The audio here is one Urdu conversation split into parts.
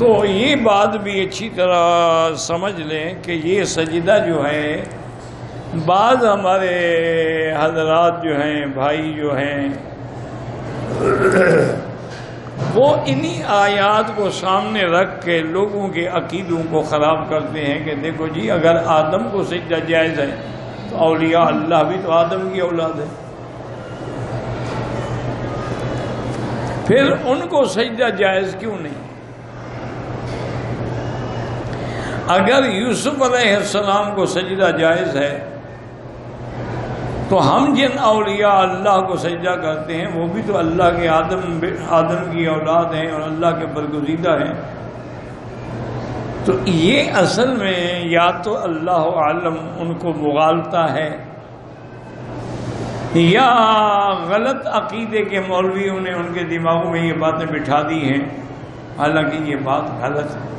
تو یہ بات بھی اچھی طرح سمجھ لیں کہ یہ سجدہ جو ہے بعض ہمارے حضرات جو ہیں، بھائی جو ہیں، وہ انہی آیات کو سامنے رکھ کے لوگوں کے عقیدوں کو خراب کرتے ہیں کہ دیکھو جی اگر آدم کو سجدہ جائز ہے تو اولیاء اللہ بھی تو آدم کی اولاد ہے، پھر ان کو سجدہ جائز کیوں نہیں؟ اگر یوسف علیہ السلام کو سجدہ جائز ہے تو ہم جن اولیاء اللہ کو سجدہ کرتے ہیں وہ بھی تو اللہ کے آدم کی اولاد ہیں اور اللہ کے برگزیدہ ہیں۔ تو یہ اصل میں یا تو اللہ عالم ان کو مغالطہ ہے یا غلط عقیدے کے مولویوں نے ان کے دماغوں میں یہ باتیں بٹھا دی ہیں، حالانکہ یہ بات غلط ہے۔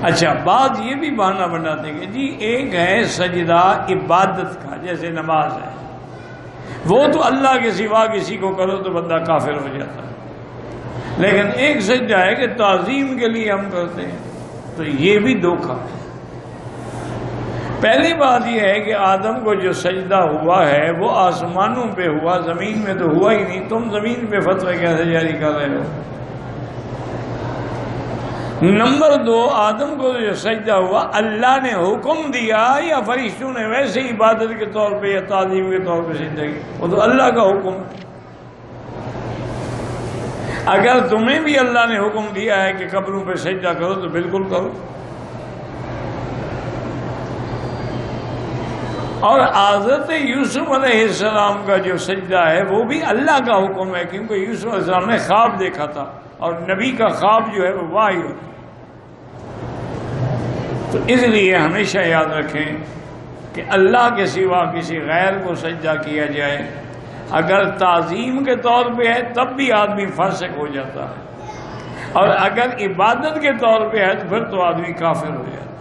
اچھا، بعض یہ بھی بہانہ بناتے ہیں کہ جی ایک ہے سجدہ عبادت کا، جیسے نماز ہے، وہ تو اللہ کے سوا کسی کو کرو تو بندہ کافر ہو جاتا ہے، لیکن ایک سجدہ ہے کہ تعظیم کے لیے ہم کرتے ہیں، تو یہ بھی دھوکہ ہے۔ پہلی بات یہ ہے کہ آدم کو جو سجدہ ہوا ہے وہ آسمانوں پہ ہوا، زمین میں تو ہوا ہی نہیں، تم زمین پہ فتوی کیسے جاری کر رہے ہو؟ نمبر دو، آدم کو جو سجدہ ہوا اللہ نے حکم دیا یا فرشتوں نے ویسے عبادت کے طور پہ یا تعظیم کے طور پہ سجدہ کیا؟ وہ تو اللہ کا حکم ہے۔ اگر تمہیں بھی اللہ نے حکم دیا ہے کہ قبروں پہ سجدہ کرو تو بالکل کرو، اور حضرت یوسف علیہ السلام کا جو سجدہ ہے وہ بھی اللہ کا حکم ہے، کیونکہ یوسف علیہ السلام نے خواب دیکھا تھا، اور نبی کا خواب جو ہے وہ وحی ہوتا ہے۔ تو اس لیے ہمیشہ یاد رکھیں کہ اللہ کے سوا کسی غیر کو سجدہ کیا جائے اگر تعظیم کے طور پہ ہے تب بھی آدمی فاسق ہو جاتا ہے، اور اگر عبادت کے طور پہ ہے تو پھر تو آدمی کافر ہو جاتا ہے۔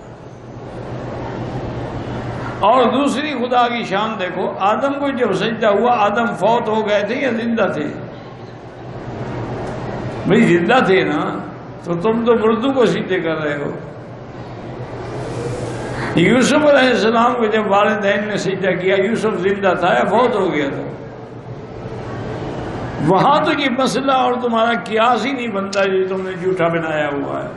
اور دوسری خدا کی شان دیکھو، آدم کو جب سجدہ ہوا آدم فوت ہو گئے تھے یا زندہ تھے؟ بھئی زندہ تھے نا، تو تم تو مردوں کو سجدے کر رہے ہو۔ یوسف علیہ السلام کو جب والدین نے سجدہ کیا، یوسف زندہ تھا یا فوت ہو گیا تھا؟ وہاں تو یہ مسئلہ اور تمہارا قیاس ہی نہیں بنتا جو تم نے جھوٹا بنایا ہوا ہے۔